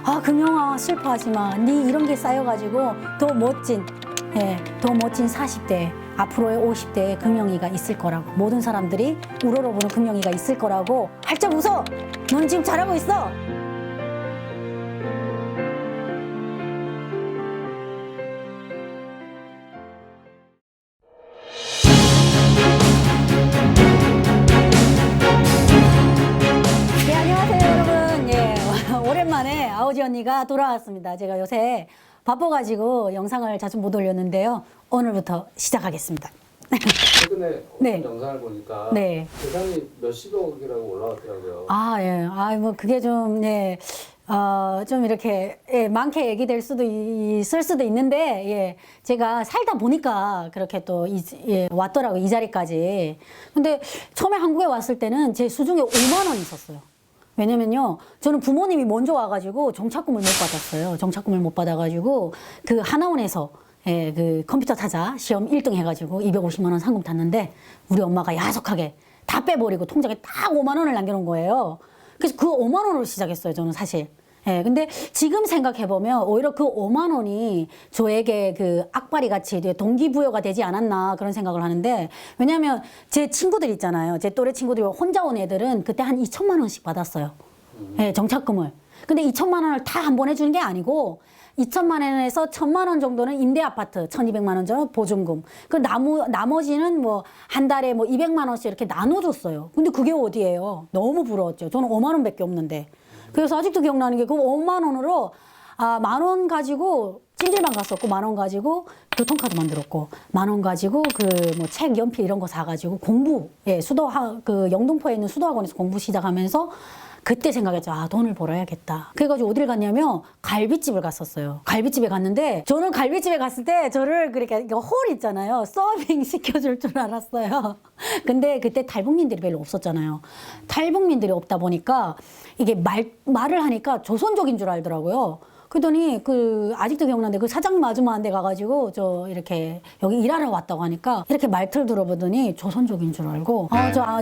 아, 금영아, 슬퍼하지 마. 네 이런 게 쌓여가지고 더 멋진, 더 멋진 40대, 앞으로의 50대의 금영이가 있을 거라고. 모든 사람들이 우러러보는 금영이가 있을 거라고. 활짝 웃어. 너는 지금 잘하고 있어. 네, 안녕하세요, 여러분. 오랜만에 아오지 언니가 돌아왔습니다. 제가 요새 바빠가지고 영상을 자주 못 올렸는데요. 오늘부터 시작하겠습니다. 최근에 네. 영상을 보니까 네. 재산이 몇십억이라고 올라왔더라고요. 아, 예. 아, 뭐, 그게 좀, 좀 이렇게, 많게 얘기될 수도 있을 수도 있는데, 제가 살다 보니까 그렇게 또, 왔더라고요. 이 자리까지. 근데 처음에 한국에 왔을 때는 제 수중에 5만 원 있었어요. 왜냐면요, 저는 부모님이 먼저 와가지고 정착금을 못 받았어요. 정착금을 못 받아가지고, 그 하나원에서 그 컴퓨터 타자 시험 1등 해가지고 250만 원 상금 탔는데, 우리 엄마가 야속하게 다 빼버리고 통장에 딱 5만 원을 남겨놓은 거예요. 그래서 그 5만 원으로 시작했어요, 저는 사실. 근데 지금 생각해보면 오히려 그 5만 원이 저에게 그 악바리 같이 동기부여가 되지 않았나 그런 생각을 하는데, 왜냐면 제 친구들 있잖아요. 제 또래 친구들 혼자 온 애들은 그때 한 2천만 원씩 받았어요. 정착금을. 근데 2천만 원을 다 한 번 해주는 게 아니고 2천만 원에서 1,000만 원 정도는 임대 아파트, 1,200만 원 정도 보증금. 그 나머지는 뭐 한 달에 뭐 200만 원씩 이렇게 나눠줬어요. 근데 그게 어디예요? 너무 부러웠죠. 저는 5만 원밖에 없는데. 그래서 아직도 기억나는 게 그 5만 원으로 만 원 가지고 찜질방 갔었고, 만 원 가지고 교통카드 만들었고, 만 원 가지고 그 뭐 책, 연필 이런 거 사가지고 공부, 그 영등포에 있는 수도학원에서 공부 시작하면서 그때 생각했죠. 아, 돈을 벌어야겠다. 그래가지고 어딜 갔냐면 갈비집을 갔었어요. 갈비집에 갔는데, 저는 갈비집에 갔을 때 저를 그렇게 홀 있잖아요. 서빙 시켜줄 줄 알았어요. 근데 그때 탈북민들이 별로 없었잖아요. 탈북민들이 없다 보니까 이게 말을 하니까 조선족인 줄 알더라고요. 그러더니 아직도 기억나는데 그 사장님 아줌마한테 가가지고 이렇게 여기 일하러 왔다고 하니까 이렇게 말투를 들어보더니 조선족인 줄 알고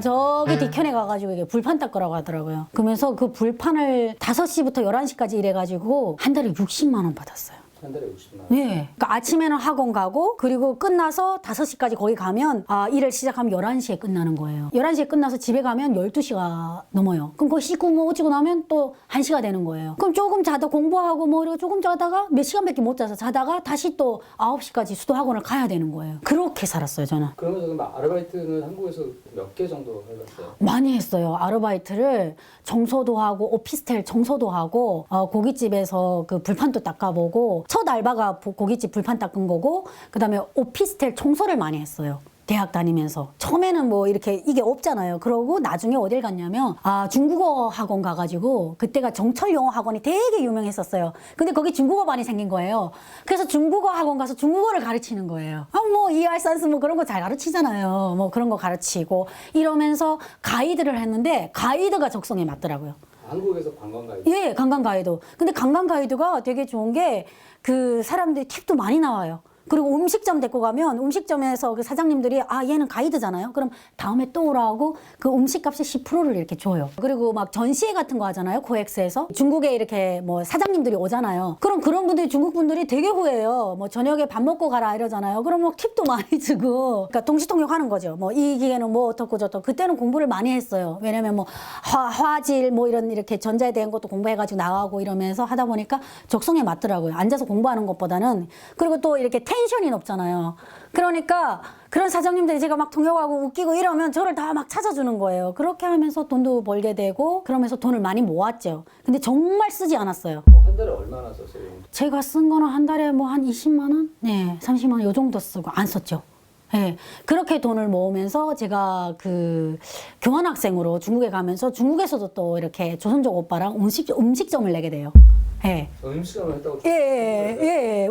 저기 뒤편에 가가지고 이게 불판 닦으라고 하더라고요. 그러면서 그 불판을 5시부터 11시까지 일해가지고 한 달에 60만 원 받았어요. 한 달에 50만 원? 네. 그러니까 아침에는 학원 가고, 그리고 끝나서 5시까지 거기 가면, 일을 시작하면 11시에 끝나는 거예요. 11시에 끝나서 집에 가면 12시가 넘어요. 그럼 거기 씻고 뭐 어찌고 나면 또 1시가 되는 거예요. 그럼 조금 자다 공부하고 뭐 이러고 조금 자다가 몇 시간밖에 못 자서 자다가 다시 또 9시까지 수도학원을 가야 되는 거예요. 그렇게 살았어요, 저는. 그러면서 그럼 아르바이트는 한국에서 몇 개 정도 해봤어요? 많이 했어요. 아르바이트를 청소도 하고, 오피스텔 청소도 하고, 고깃집에서 그 불판도 닦아보고, 첫 알바가 고깃집 불판 닦은 거고, 그 다음에 오피스텔 청소를 많이 했어요. 대학 다니면서. 처음에는 뭐 이렇게 이게 없잖아요. 그러고 나중에 어딜 갔냐면, 중국어 학원 가가지고, 그때가 정철 영어 학원이 되게 유명했었어요. 근데 거기 중국어반이 생긴 거예요. 그래서 중국어 학원 가서 중국어를 가르치는 거예요. 뭐 이알산스 뭐 그런 거 잘 가르치잖아요. 뭐 그런 거 가르치고 이러면서 가이드를 했는데, 가이드가 적성에 맞더라고요. 한국에서 관광 가이드? 예, 관광 가이드. 근데 관광 가이드가 되게 좋은 게 그 사람들이 팁도 많이 나와요. 그리고 음식점 데리고 가면 음식점에서 그 사장님들이 얘는 가이드잖아요. 그럼 다음에 또 오라고 그 음식값의 10%를 이렇게 줘요. 그리고 막 전시회 같은 거 하잖아요. 코엑스에서. 중국에 이렇게 뭐 사장님들이 오잖아요. 그럼 그런 분들이 중국 분들이 되게 후회해요. 뭐 저녁에 밥 먹고 가라 이러잖아요. 그럼 뭐 팁도 많이 주고. 그러니까 동시통역 하는 거죠. 뭐 이 기계는 뭐 어떻고 저떻고. 그때는 공부를 많이 했어요. 왜냐면 뭐 화질 뭐 이렇게 전자에 대한 것도 공부해가지고 나가고 이러면서 하다 보니까 적성에 맞더라고요. 앉아서 공부하는 것보다는. 그리고 또 이렇게 텐션이 높잖아요. 그러니까 그런 사장님들이 제가 막 통역하고 웃기고 이러면 저를 다 막 찾아주는 거예요. 그렇게 하면서 돈도 벌게 되고 그러면서 돈을 많이 모았죠. 근데 정말 쓰지 않았어요. 한 달에 얼마나 썼어요? 제가 쓴 거는 한 달에 뭐 한 20만 원? 네, 30만 원 요 정도 쓰고 안 썼죠. 네, 그렇게 돈을 모으면서 제가 그 교환학생으로 중국에 가면서 중국에서도 또 이렇게 조선족 오빠랑 음식점을 내게 돼요. 네. 음식점을 했다고?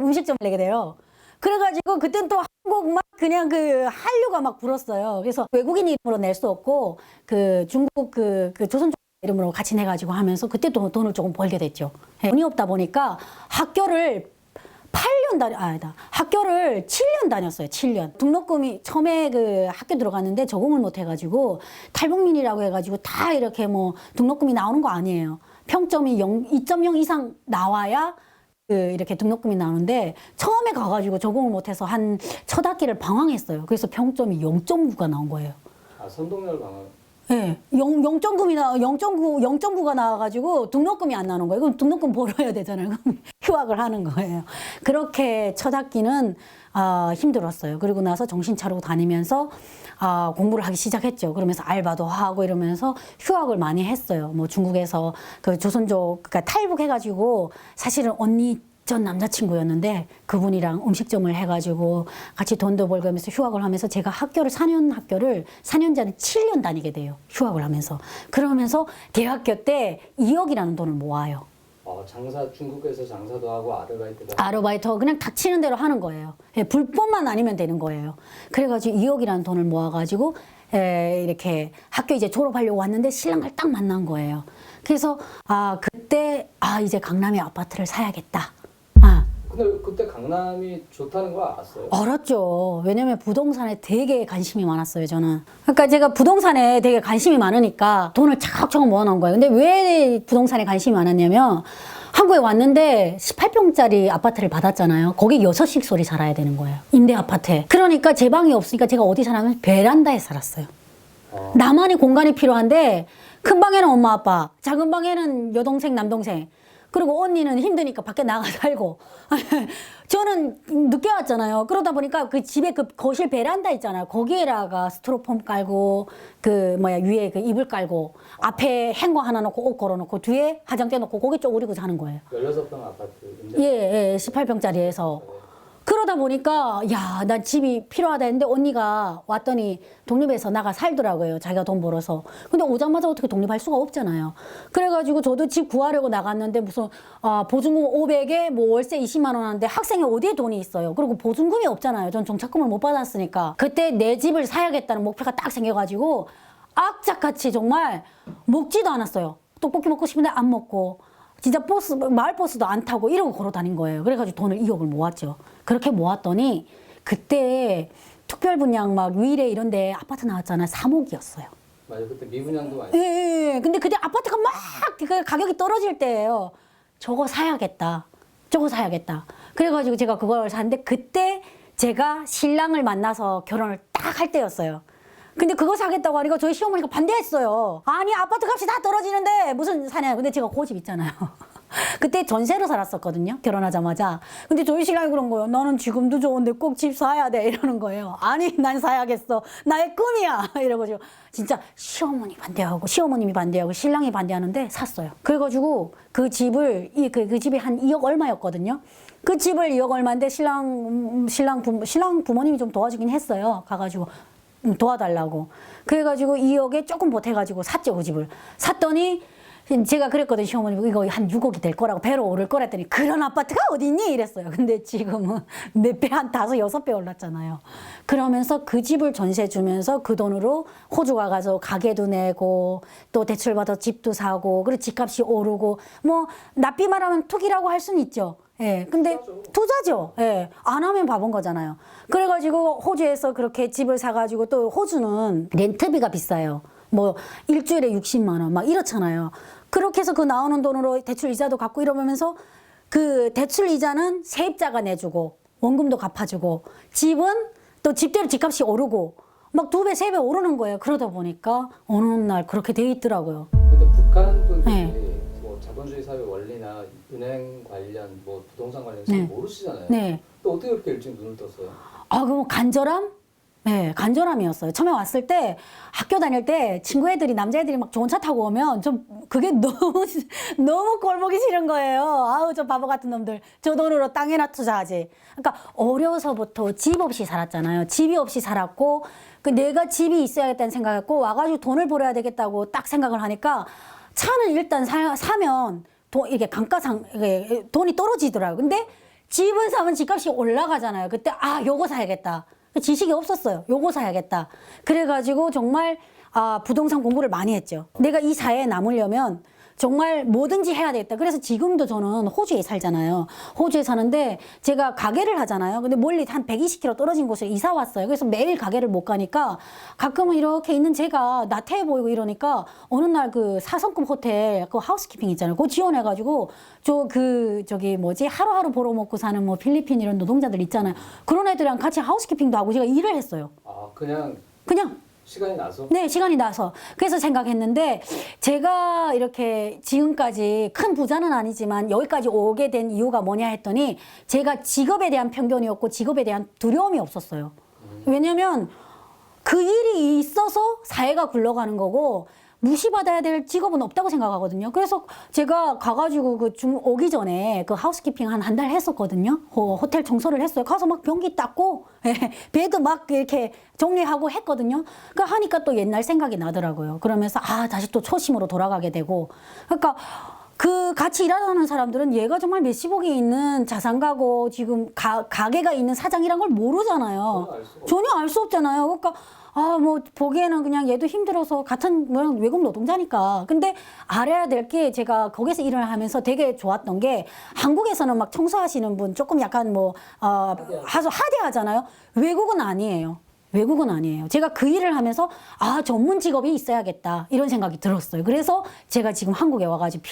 음식점을 내게 돼요. 그래가지고 그땐 또 한국 막 그냥 그 한류가 막 불었어요. 그래서 외국인 이름으로 낼 수 없고 그 중국 그 조선족 이름으로 같이 내가지고 하면서 그때 또 돈을 조금 벌게 됐죠. 돈이 없다 보니까 학교를 7년 다녔어요. 7년. 등록금이 처음에 그 학교 들어갔는데 적응을 못 해가지고 탈북민이라고 해가지고 다 이렇게 뭐 등록금이 나오는 거 아니에요. 평점이 2.0 이상 나와야 이렇게 등록금이 나오는데 처음에 가가지고 적응을 못해서 한 첫 학기를 방황했어요. 그래서 평점이 0.9가 나온 거예요. 아, 선동열 방학. 네, 0.9가 나와가지고 등록금이 안 나오는 거예요. 그럼 등록금 벌어야 되잖아요. 그럼 휴학을 하는 거예요. 그렇게 첫 학기는 힘들었어요. 그리고 나서 정신 차리고 다니면서 공부를 하기 시작했죠. 그러면서 알바도 하고 이러면서 휴학을 많이 했어요. 뭐 중국에서 그 조선족, 그러니까 탈북해가지고 사실은 언니 전 남자친구였는데 그분이랑 음식점을 해가지고 같이 돈도 벌고 하면서 휴학을 하면서 제가 4년짜리 7년 다니게 돼요. 휴학을 하면서. 그러면서 대학교 때 2억이라는 돈을 모아요. 장사, 중국에서 장사도 하고 아르바이트도 하고. 아르바이트 그냥 닥치는 대로 하는 거예요. 예, 불법만 아니면 되는 거예요. 그래가지고 2억이라는 돈을 모아가지고 이렇게 학교 이제 졸업하려고 왔는데 신랑을 딱 만난 거예요. 그래서 그때 이제 강남에 아파트를 사야겠다. 근데 그때 강남이 좋다는 거 알았어요? 알았죠. 왜냐면 부동산에 되게 관심이 많았어요, 저는. 그러니까 제가 부동산에 되게 관심이 많으니까 돈을 차곡차곡 모아놓은 거예요. 근데 왜 부동산에 관심이 많았냐면 한국에 왔는데 18평짜리 아파트를 받았잖아요. 거기 6씩 살아야 되는 거예요. 임대 아파트에. 그러니까 제 방이 없으니까 제가 어디 살았냐면 베란다에 살았어요. 나만의 공간이 필요한데 큰 방에는 엄마 아빠, 작은 방에는 여동생 남동생, 그리고 언니는 힘드니까 밖에 나가 살고 저는 늦게 왔잖아요. 그러다 보니까 그 집에 그 거실 베란다 있잖아요. 거기에다가 스티로폼 깔고 위에 그 이불 깔고 앞에 행거 하나 놓고 옷 걸어놓고 뒤에 화장대 놓고 거기 쪼그리고 자는 거예요. 16평 아파트. 예, 18평짜리에서. 그러다 보니까 난 집이 필요하다 했는데 언니가 왔더니 독립해서 나가 살더라고요. 자기가 돈 벌어서. 근데 오자마자 어떻게 독립할 수가 없잖아요. 그래가지고 저도 집 구하려고 나갔는데 무슨 보증금 500에 뭐 월세 20만 원 하는데 학생이 어디에 돈이 있어요. 그리고 보증금이 없잖아요. 전 정착금을 못 받았으니까. 그때 내 집을 사야겠다는 목표가 딱 생겨가지고 악착같이 정말 먹지도 않았어요. 떡볶이 먹고 싶은데 안 먹고 진짜 마을버스도 안 타고 이러고 걸어 다닌 거예요. 그래가지고 돈을 2억을 모았죠. 그렇게 모았더니 그때 특별분양 막 위례 이런 데 아파트 나왔잖아요. 3억이었어요. 맞아요. 그때 미분양도 많이. 예. 근데 그때 아파트가 막 가격이 떨어질 때예요. 저거 사야겠다. 그래가지고 제가 그걸 샀는데 그때 제가 신랑을 만나서 결혼을 딱 할 때였어요. 근데 그거 사겠다고 하니까 저희 시어머니가 반대했어요. 아니 아파트 값이 다 떨어지는데 무슨 사냐. 근데 제가 고집 있잖아요. 그때 전세로 살았었거든요. 결혼하자마자. 근데 저희 신랑이 그런 거예요. 너는 지금도 좋은데 꼭 집 사야 돼. 이러는 거예요. 아니 난 사야겠어. 나의 꿈이야. 이러고 진짜 시어머님이 반대하고 신랑이 반대하는데 샀어요. 그래가지고 그 집을 그 집이 한 2억 얼마였거든요. 그 집을 2억 얼마인데 신랑 부모님이 좀 도와주긴 했어요. 가가지고 도와달라고. 그래가지고 2억에 조금 보태가지고 샀죠, 그 집을. 샀더니 제가 그랬거든요, 시어머니. 이거 한 6억이 될 거라고, 배로 오를 거라 했더니 그런 아파트가 어디 있니? 이랬어요. 근데 지금은 몇 배, 한 5, 6배 올랐잖아요. 그러면서 그 집을 전세 주면서 그 돈으로 호주 가서 가게도 내고 또 대출받아 집도 사고 그리고 집값이 오르고 뭐 납비 말하면 투기라고 할 수는 있죠. 예, 근데 투자죠. 예, 안 하면 바본 거잖아요. 그래가지고 호주에서 그렇게 집을 사가지고 또 호주는 렌트비가 비싸요. 뭐 일주일에 60만 원 막 이렇잖아요. 그렇게 해서 그 나오는 돈으로 대출 이자도 갚고 이러면서 그 대출 이자는 세입자가 내주고 원금도 갚아주고 집은 또 집대로 집값이 오르고 막 2배, 3배 오르는 거예요. 그러다 보니까 어느 날 그렇게 돼 있더라고요. 근데 북한 분들이 네. 뭐 자본주의 사회 원리나 은행 관련 뭐 부동산 관련 잘 네. 모르시잖아요. 네. 또 어떻게 그렇게 일찍 눈을 떴어요? 그럼 간절함? 네, 간절함이었어요. 처음에 왔을 때 학교 다닐 때 친구 애들이 남자애들이 막 좋은 차 타고 오면 좀 그게 너무 꼴보기 싫은 거예요. 아우 저 바보 같은 놈들 저 돈으로 땅에나 투자하지. 그러니까 어려서부터 집 없이 살았잖아요. 집이 없이 살았고 그 내가 집이 있어야겠다는 생각했고 와가지고 돈을 벌어야 되겠다고 딱 생각을 하니까 차는 일단 사면 이게 감가상 이게 돈이 떨어지더라고요. 근데 집은 사면 집값이 올라가잖아요. 그때 요거 사야겠다. 지식이 없었어요. 요거 사야겠다. 그래가지고 정말 부동산 공부를 많이 했죠. 내가 이 사회에 남으려면 정말 뭐든지 해야 되겠다. 그래서 지금도 저는 호주에 살잖아요. 호주에 사는데 제가 가게를 하잖아요. 근데 멀리 한 120km 떨어진 곳에 이사 왔어요. 그래서 매일 가게를 못 가니까 가끔은 이렇게 있는 제가 나태해 보이고 이러니까 어느 날 그 4성급 호텔 그 하우스키핑 있잖아요. 그거 지원해가지고 저기 뭐지 하루하루 벌어 먹고 사는 뭐 필리핀 이런 노동자들 있잖아요. 그런 애들이랑 같이 하우스키핑도 하고 제가 일을 했어요. 아, 그냥 그냥 시간이 나서? 네, 시간이 나서. 그래서 생각했는데, 제가 이렇게 지금까지 큰 부자는 아니지만 여기까지 오게 된 이유가 뭐냐 했더니, 제가 직업에 대한 편견이었고, 직업에 대한 두려움이 없었어요. 왜냐면, 그 일이 있어서 사회가 굴러가는 거고, 무시받아야 될 직업은 없다고 생각하거든요. 그래서 제가 가가지고 오기 전에 그 하우스키핑 한 달 했었거든요. 호텔 청소를 했어요. 가서 막 변기 닦고, 예, 베드 막 이렇게 정리하고 했거든요. 그러니까 하니까 또 옛날 생각이 나더라고요. 그러면서 다시 또 초심으로 돌아가게 되고. 그러니까 그 같이 일하는 사람들은 얘가 정말 몇십억이 있는 자산가고 지금 가게가 있는 사장이란 걸 모르잖아요. 전혀 알 수 없잖아요. 그러니까 뭐 보기에는 그냥 얘도 힘들어서 같은 뭐랑 외국 노동자니까. 근데 알아야 될 게 제가 거기서 일을 하면서 되게 좋았던 게 한국에서는 막 청소하시는 분 조금 약간 하대하잖아요. 외국은 아니에요. 외국은 아니에요. 제가 그 일을 하면서 전문 직업이 있어야겠다 이런 생각이 들었어요. 그래서 제가 지금 한국에 와가지고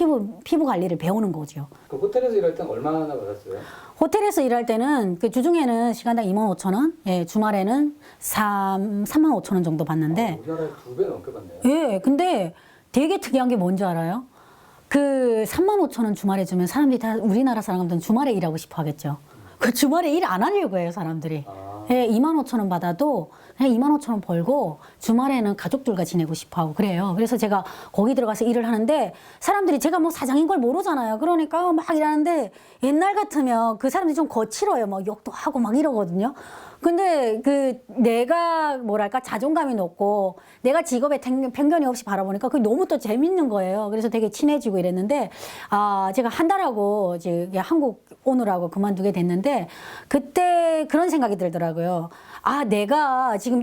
피부 관리를 배우는 거죠. 그 호텔에서 일할 때는 얼마나 받았어요? 호텔에서 일할 때는 그 주중에는 시간당 25,000원, 예, 주말에는 35,000원 정도 받는데. 우리나라에 2배 넘게 받네요. 예, 근데 되게 특이한 게 뭔지 알아요? 그 35,000원 주말에 주면 사람들이 다 우리나라 사람들은 주말에 일하고 싶어 하겠죠. 그 주말에 일 안 하려고 해요, 사람들이. 예, 25,000원 받아도 그냥 25,000원 벌고 주말에는 가족들과 지내고 싶어 하고 그래요. 그래서 제가 거기 들어가서 일을 하는데 사람들이 제가 뭐 사장인 걸 모르잖아요. 그러니까 막 일하는데 옛날 같으면 그 사람들이 좀 거칠어요. 막 욕도 하고 막 이러거든요. 근데 내가 뭐랄까 자존감이 높고 내가 직업에 편견이 없이 바라보니까 그게 너무 또 재밌는 거예요. 그래서 되게 친해지고 이랬는데 제가 한 달하고 이제 한국 오느라고 그만두게 됐는데 그때 그런 생각이 들더라고요. 내가 지금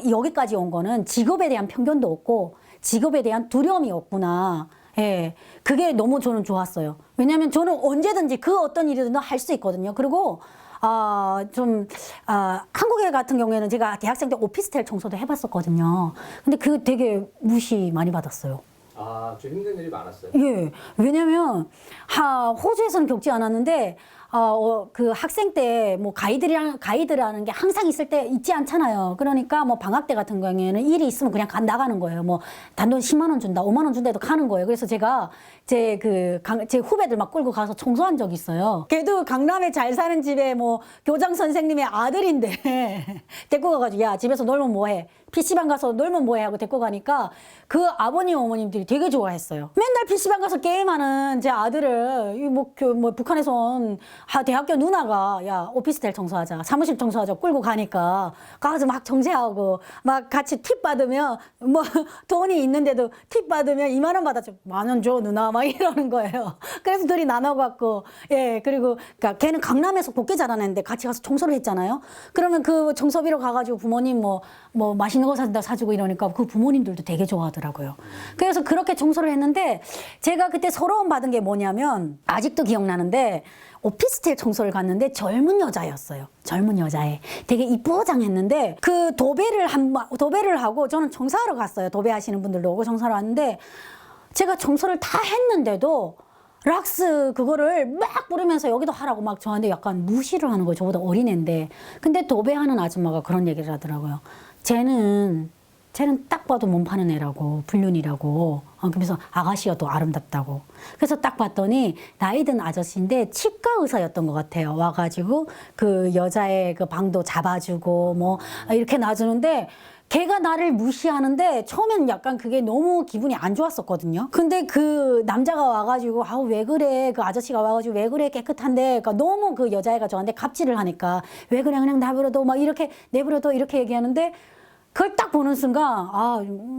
여기까지 온 거는 직업에 대한 편견도 없고 직업에 대한 두려움이 없구나. 예, 그게 너무 저는 좋았어요. 왜냐하면 저는 언제든지 그 어떤 일이든 할 수 있거든요. 그리고 한국에 같은 경우에는 제가 대학생 때 오피스텔 청소도 해봤었거든요. 근데 그거 되게 무시 많이 받았어요. 좀 힘든 일이 많았어요? 예. 왜냐면, 호주에서는 겪지 않았는데, 그 학생 때 뭐 가이드라는 게 항상 있지 않잖아요. 그러니까 뭐 방학 때 같은 경우에는 일이 있으면 그냥 나가는 거예요. 뭐 단돈 10만 원 준다, 5만 원 준다 해도 가는 거예요. 그래서 제가 제 후배들 막 끌고 가서 청소한 적이 있어요. 걔도 강남에 잘 사는 집에 뭐 교장 선생님의 아들인데 데리고 가가지고 야, 집에서 놀면 뭐해? PC방 가서 놀면 뭐해? 하고 데리고 가니까 그 아버님, 어머님들이 되게 좋아했어요. 맨날 PC방 가서 게임하는 제 아들을 북한에서 온 대학교 누나가 야, 오피스텔 청소하자, 사무실 청소하자 끌고 가니까 가서 막 정세하고 막 같이 팁 받으면 뭐 돈이 있는데도 팁 받으면 2만 원 받았죠. 10,000원 줘 누나 막 이러는 거예요. 그래서 둘이 나눠갖고 예, 그리고 그러니까 걔는 강남에서 곱게 자라는데 같이 가서 청소를 했잖아요. 그러면 그 청소비로 가가지고 부모님 뭐 맛있는 거 사주고 이러니까 그 부모님들도 되게 좋아하더라고요. 그래서 그렇게 청소를 했는데 제가 그때 서러움 받은 게 뭐냐면 아직도 기억나는데 오피스텔 청소를 갔는데 젊은 여자였어요. 젊은 여자애. 되게 이쁘장했는데 그 도배를 하고 저는 청소하러 갔어요. 도배하시는 분들도 오고 청소하러 왔는데 제가 청소를 다 했는데도 락스 그거를 막 부르면서 여기도 하라고 막 저한테 약간 무시를 하는 거예요. 저보다 어린애인데. 근데 도배하는 아줌마가 그런 얘기를 하더라고요. 쟤는 딱 봐도 몸 파는 애라고, 불륜이라고. 그래서 아가씨가 또 아름답다고. 그래서 딱 봤더니 나이 든 아저씨인데 치과 의사였던 것 같아요. 와가지고 그 여자의 그 방도 잡아주고 뭐 이렇게 놔주는데 걔가 나를 무시하는데 처음엔 약간 그게 너무 기분이 안 좋았었거든요. 근데 그 남자가 와가지고 왜 그래? 그 아저씨가 와가지고 왜 그래? 깨끗한데. 그러니까 너무 그 여자애가 저한테 갑질을 하니까 왜 그래? 그냥 내버려둬. 막 이렇게 내버려둬. 이렇게 얘기하는데 그걸 딱 보는 순간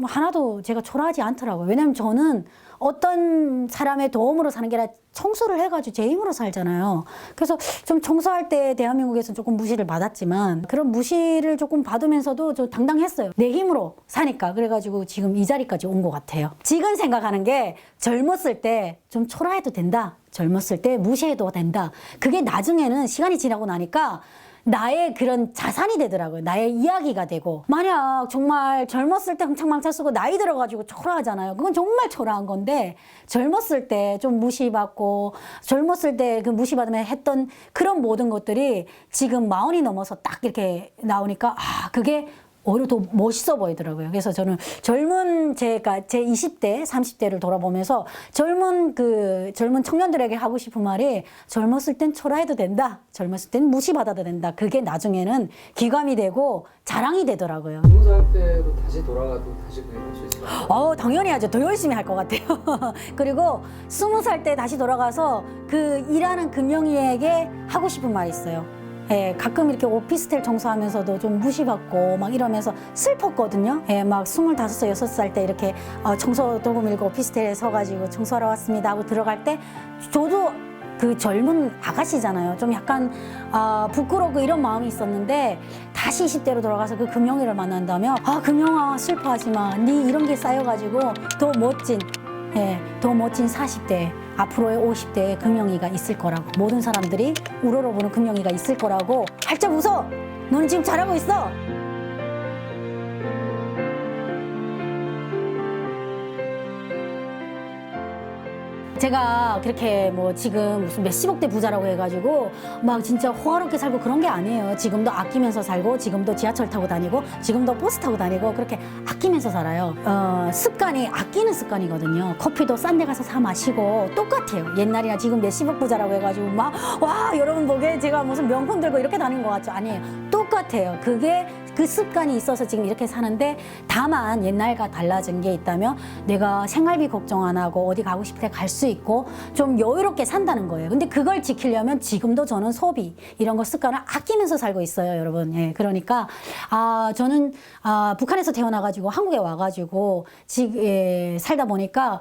하나도 제가 초라하지 않더라고요. 왜냐면 저는 어떤 사람의 도움으로 사는 게 아니라 청소를 해가지고 제 힘으로 살잖아요. 그래서 좀 청소할 때 대한민국에서 조금 무시를 받았지만 그런 무시를 조금 받으면서도 좀 당당했어요. 내 힘으로 사니까. 그래가지고 지금 이 자리까지 온 것 같아요. 지금 생각하는 게 젊었을 때 좀 초라해도 된다. 젊었을 때 무시해도 된다. 그게 나중에는 시간이 지나고 나니까 나의 그런 자산이 되더라고요. 나의 이야기가 되고. 만약 정말 젊었을 때 흥청망청 쓰고 나이 들어가지고 초라하잖아요. 그건 정말 초라한 건데 젊었을 때 좀 무시받고 젊었을 때 그 무시받으면 했던 그런 모든 것들이 지금 40이 넘어서 딱 이렇게 나오니까 그게 오히려 더 멋있어 보이더라고요. 그래서 저는 젊은 제가 제 20대, 30대를 돌아보면서 젊은 청년들에게 하고 싶은 말이 젊었을 땐 초라해도 된다. 젊었을 땐 무시받아도 된다. 그게 나중에는 기감이 되고 자랑이 되더라고요. 20살 때로 다시 돌아가도 다시 그냥 할 수 있을까요? 당연히 하죠. 더 열심히 할 것 같아요. 그리고 20살 때 다시 돌아가서 그 일하는 금명이에게 하고 싶은 말이 있어요. 예, 가끔 이렇게 오피스텔 청소하면서도 좀 무시받고 막 이러면서 슬펐거든요. 예, 막 25, 6살 때 이렇게 청소 도구 밀고 오피스텔에 서가지고 청소하러 왔습니다 하고 들어갈 때 저도 그 젊은 아가씨잖아요. 좀 약간 부끄럽고 이런 마음이 있었는데 다시 20대로 돌아가서 그 금영이를 만난다면 금영아 슬퍼하지 마. 네 이런 게 쌓여가지고 더 멋진 40대 앞으로의 50대의 금영이가 있을 거라고 모든 사람들이 우러러보는 금영이가 있을 거라고 활짝 웃어. 너는 지금 잘하고 있어. 제가 그렇게 뭐 지금 무슨 몇십억대 부자라고 해가지고 막 진짜 호화롭게 살고 그런 게 아니에요. 지금도 아끼면서 살고 지금도 지하철 타고 다니고 지금도 버스 타고 다니고 그렇게 아끼면서 살아요. 습관이 아끼는 습관이거든요. 커피도 싼 데 가서 사 마시고 똑같아요. 옛날이나 지금 몇십억 부자라고 해가지고 막 와 여러분 보기에 제가 무슨 명품 들고 이렇게 다니는 것 같죠? 아니에요. 똑같아요. 그게 그 습관이 있어서 지금 이렇게 사는데 다만 옛날과 달라진 게 있다면 내가 생활비 걱정 안 하고 어디 가고 싶을 때 갈 수 있고 좀 여유롭게 산다는 거예요. 근데 그걸 지키려면 지금도 저는 소비 이런 거 습관을 아끼면서 살고 있어요, 여러분. 예, 그러니까 저는 북한에서 태어나가지고 한국에 와가지고 살다 보니까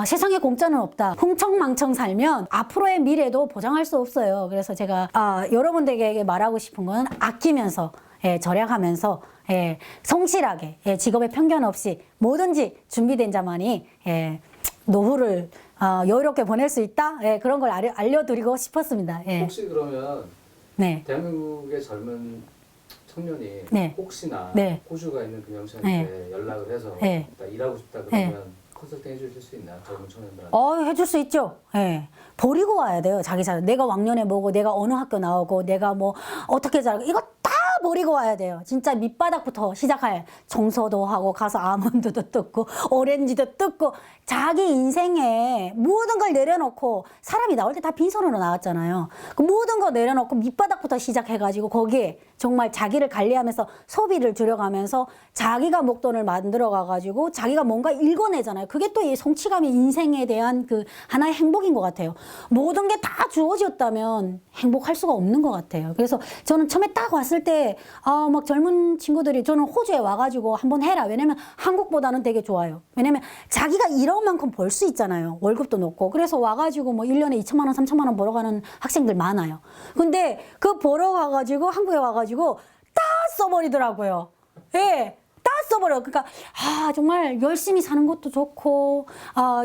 세상에 공짜는 없다. 흥청망청 살면 앞으로의 미래도 보장할 수 없어요. 그래서 제가 여러분들에게 말하고 싶은 건 아끼면서 절약하면서 성실하게 직업에 편견 없이 뭐든지 준비된 자만이 노후를 여유롭게 보낼 수 있다. 그런 걸 알려드리고 싶었습니다. 혹시 그러면 네. 대한민국의 젊은 청년이 네. 혹시나 네. 호주가 있는 금영씨한테 연락을 해서 네. 나 일하고 싶다 그러면 컨설팅 해주실 수 있나요? 젊은 청년들한테. 해줄 수 있죠. 버리고 와야 돼요. 자기 자신. 내가 왕년에 뭐고, 내가 어느 학교 나오고, 내가 뭐 어떻게 자라고 이거 다 버리고 와야 돼요. 진짜 밑바닥부터 시작할 청소도 하고 가서 아몬드도 뜯고 오렌지도 뜯고 자기 인생에 모든 걸 내려놓고 사람이 나올 때 다 빈손으로 나왔잖아요. 그 모든 거 내려놓고 밑바닥부터 시작해가지고 거기에 정말 자기를 관리하면서 소비를 줄여가면서 자기가 목돈을 만들어가가지고 자기가 뭔가 읽어내잖아요. 그게 또 이 성취감이 인생에 대한 그 하나의 행복인 것 같아요. 모든 게 다 주어졌다면 행복할 수가 없는 것 같아요. 그래서 저는 처음에 딱 왔을 때 막 젊은 친구들이 저는 호주에 와가지고 한번 해라. 왜냐면 한국보다는 되게 좋아요. 왜냐면 자기가 일한 만큼 벌 수 있잖아요. 월급도 높고. 그래서 와가지고 뭐 1년에 2천만 원, 3천만 원 벌어가는 학생들 많아요. 근데 그 벌어가가지고 한국에 와가지고 다 써버리더라고요. 예. 다 써버려. 그러니까 정말 열심히 사는 것도 좋고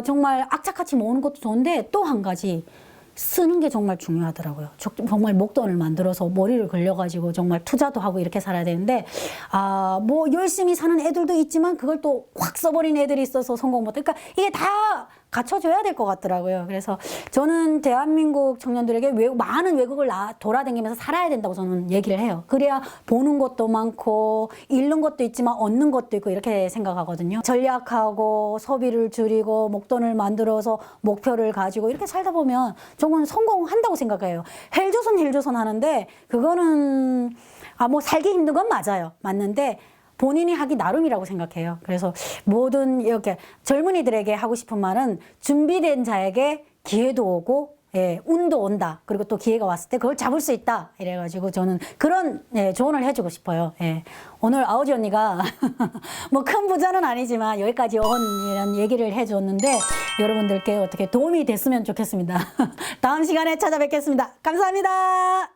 정말 악착같이 모으는 것도 좋은데 또 한 가지 쓰는 게 정말 중요하더라고요. 정말 목돈을 만들어서 머리를 걸려가지고 정말 투자도 하고 이렇게 살아야 되는데 뭐 열심히 사는 애들도 있지만 그걸 또 확 써버린 애들이 있어서 성공 못. 그러니까 이게 다 갖춰줘야 될 것 같더라고요. 그래서 저는 대한민국 청년들에게 많은 외국을 돌아다니면서 살아야 된다고 저는 얘기를 해요. 그래야 보는 것도 많고 잃는 것도 있지만 얻는 것도 있고 이렇게 생각하거든요. 전략하고 소비를 줄이고 목돈을 만들어서 목표를 가지고 이렇게 살다 보면 저는 성공한다고 생각해요. 헬조선 하는데 그거는 뭐 살기 힘든 건 맞아요. 맞는데 본인이 하기 나름이라고 생각해요. 그래서 모든 이렇게 젊은이들에게 하고 싶은 말은 준비된 자에게 기회도 오고 예, 운도 온다. 그리고 또 기회가 왔을 때 그걸 잡을 수 있다. 이래가지고 저는 그런 예, 조언을 해주고 싶어요. 예. 오늘 아오지 언니가 뭐 큰 부자는 아니지만 여기까지 온 이런 얘기를 해줬는데 여러분들께 어떻게 도움이 됐으면 좋겠습니다. 다음 시간에 찾아뵙겠습니다. 감사합니다.